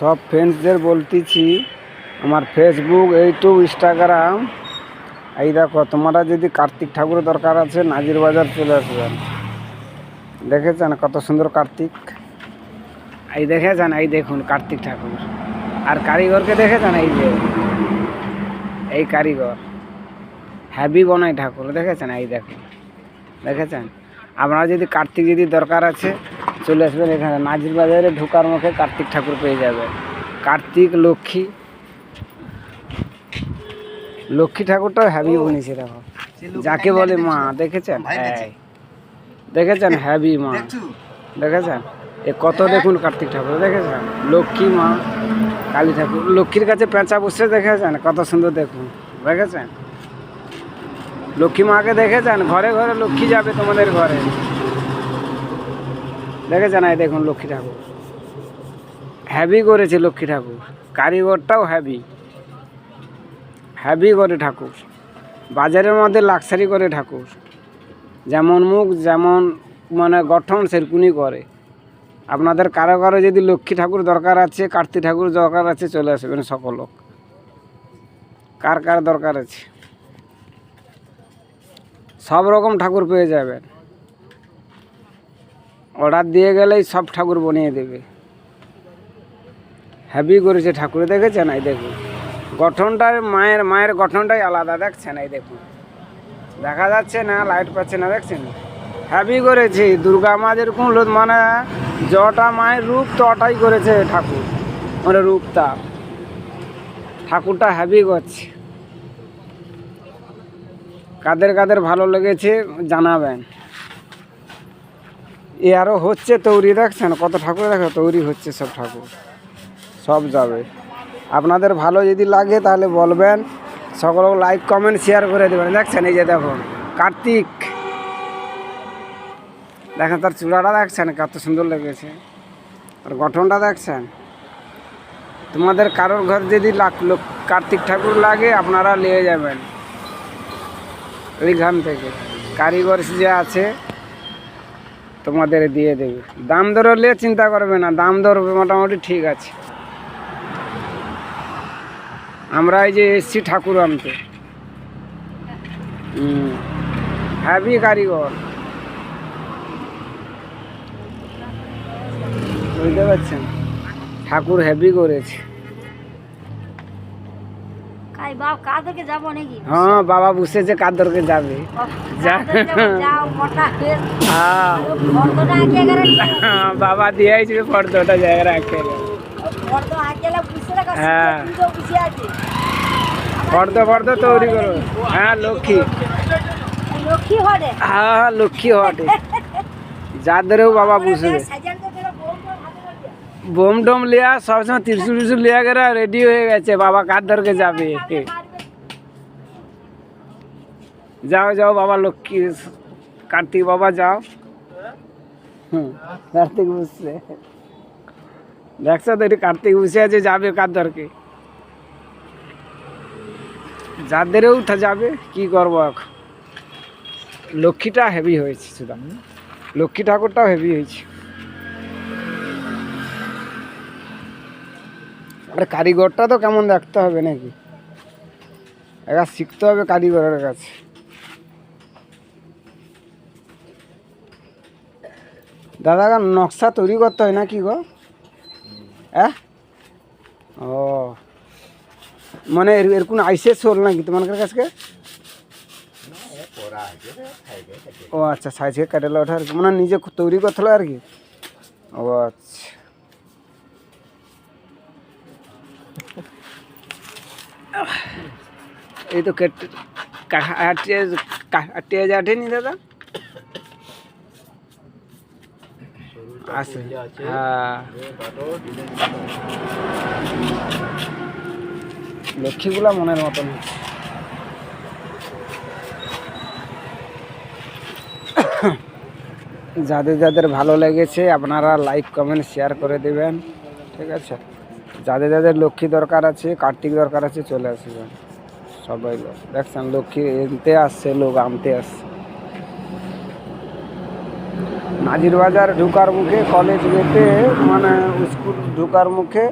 সব ফ্রেন্ডসদের বলতেছি, আমার ফেসবুক, ইউটিউব, ইনস্টাগ্রাম, এই দেখো, তোমরা যদি কার্তিক ঠাকুরের দরকার আছে নাজির বাজার চলে আসবেন। দেখেছেন কত সুন্দর কার্তিক? এই দেখেছেন, এই দেখুন কার্তিক ঠাকুর। আর কারিগরকে দেখেছেন? এই যে এই কারিগর হ্যাভি বনাই ঠাকুর, দেখেছেন? এই দেখুন, দেখেছেন? আপনারা যদি কার্তিক যদি দরকার আছে চলে আসবেন এখানে, নাজির বাজারে ঢোকার মুখে কার্তিক ঠাকুর পেয়ে যাবেন। কার্তিক, লক্ষ্মী, লক্ষ্মী ঠাকুরটাও হ্যাভি বনিয়েছে দেখো, যাকে বলে মা। দেখেছেন? দেখেছেন হ্যাভি মা, দেখেছেন? এ কত দেখুন কার্তিক ঠাকুর, দেখেছেন? লক্ষ্মী মা, কালী ঠাকুর, লক্ষ্মীর কাছে পেঁচা বসে, দেখেছেন কত সুন্দর দেখুন, দেখেছেন? লক্ষ্মী মাকে দেখেছেন? ঘরে ঘরে লক্ষ্মী যাবে তোমাদের ঘরে, দেখেছেন? এই দেখুন লক্ষ্মী ঠাকুর হ্যাভি করেছে, লক্ষ্মী ঠাকুর কারিগরটাও হ্যাভি, হ্যাভি করে ঠাকুর। বাজারের মধ্যে লাক্সারি করে ঠাকুর, যেমন মুখ যেমন মানে গঠন সেরকমই করে। আপনাদের কারো কারো যদি লক্ষ্মী ঠাকুর দরকার আছে, কার্তিক ঠাকুর দরকার আছে, চলে আসবেন সকল লোক। কার কার দরকার আছে সব রকম ঠাকুর পেয়ে যাবেন। অর্ডার দিয়ে গেলেই সব ঠাকুর বানিয়ে দেবে। হ্যাভি করেছে ঠাকুর, দেখেছেন? এই দেখুন গঠনটার, মায়ের গঠনটাই আলাদা, দেখছেন? এই দেখুন, দেখা যাচ্ছে না? লাইট পাচ্ছে না, দেখছেন? হ্যাভি করেছে। দুর্গা মা যেরকম মানে যটা মায়ের রূপ তটাই করেছে ঠাকুর, মানে রূপটা। ঠাকুরটা হ্যাভি করছে। কাদের কাদের ভালো লেগেছে জানাবেন। এ আরও হচ্ছে তৈরি, দেখছেন কত ঠাকুর, দেখো তৈরি হচ্ছে সব ঠাকুর, সব যাবে। আপনাদের ভালো যদি লাগে তাহলে বলবেন, সকল লাইক কমেন্ট শেয়ার করে দেবেন। দেখছেন? এই যে দেখুন কার্তিক, দেখেন তার চূড়াটা, দেখছেন কত সুন্দর লেগেছে, আর গঠনটা দেখছেন? তোমাদের কারোর ঘর যদি কার্তিক ঠাকুর লাগে আপনারা নিয়ে যাবেন ওইখান থেকে, কারিগর যে আছে তোমাদের দিয়ে দেবে। দাম দর হলে চিন্তা করবে না, দাম দর মোটামুটি ঠিক আছে। আমরা এই যে এসছি ঠাকুর আনতে, হ্যাভি কারিগর, বুঝতে পারছেন? ঠাকুর হ্যাভি করেছে। হ্যাঁ, বাবা বুঝেছে কাদরকে যাবে। বাবা দিয়েছিল ফর্দটা জায়গা রাখে। হ্যাঁ, ফর্দ তৈরি করো। হ্যাঁ, লক্ষ্মী, হ্যাঁ লক্ষ্মী হটে, যাদেরও বাবা বুঝবে। বোম ডোম লিয়া সবসময় ত্রিশুল টিরশুল লিয়া গেলে রেডি হয়ে গেছে, বাবা কাদরকে যাবে। যাও যাও বাবা লক্ষ্মী, কার্তিক বাবা যাও। কার্তিক বুঝছে, দেখছো তো? এটি কার্তিক বুঝে আছে, যাবে কাদরকে, যাদেরও যাবে। কি করবো এখন? লক্ষ্মীটা হেভি হয়েছে, শুধু লক্ষ্মী ঠাকুরটাও হেভি হয়েছে। আর কারিগরটা তো কেমন দেখতে হবে নাকি, এবার শিখতে হবে কারিগরের কাছে। দাদা নকশা তৈরি করতে হয় না কি গো? হ্যাঁ, ও মানে এরকম আইসে শোল নাকি তোমাদের কাছে? ও আচ্ছা, সাইজে কাটেলে ওঠা আর কি, মানে নিজে তৈরি করতে হলো আর কি। ও আচ্ছা, এই তো কাটিয়ে যাঠেনি দাদা আছে। হ্যাঁ, লক্ষ্মীগুলা মনের মতন। যাদের যাদের ভালো লেগেছে আপনারা লাইক কমেন্ট শেয়ার করে দেবেন, ঠিক আছে? যাদের যাদের লক্ষ্মী দরকার আছে, কার্তিক দরকার আছে, চলে আসবেন সবাই লোক। দেখছেন লক্ষ্মী এনতে আসছে, লোক আনতে আসছে। নাজির বাজার ঢুকার মুখে, কলেজ গেটে মানে স্কুল ঢুকার মুখে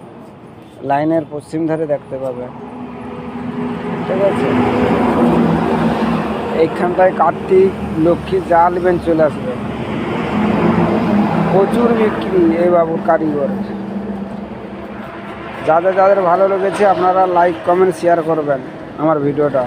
লাইনের পশ্চিম ধারে দেখতে পাবেন। ঠিক আছে, এইখানটায় কার্তিক লক্ষ্মী যা নেবেন চলে আসবেন। প্রচুর বিক্রি এই বাবুর কারিগরের। যাদের যাদের ভালো লেগেছে আপনারা লাইক কমেন্ট শেয়ার করবেন আমার ভিডিওটা।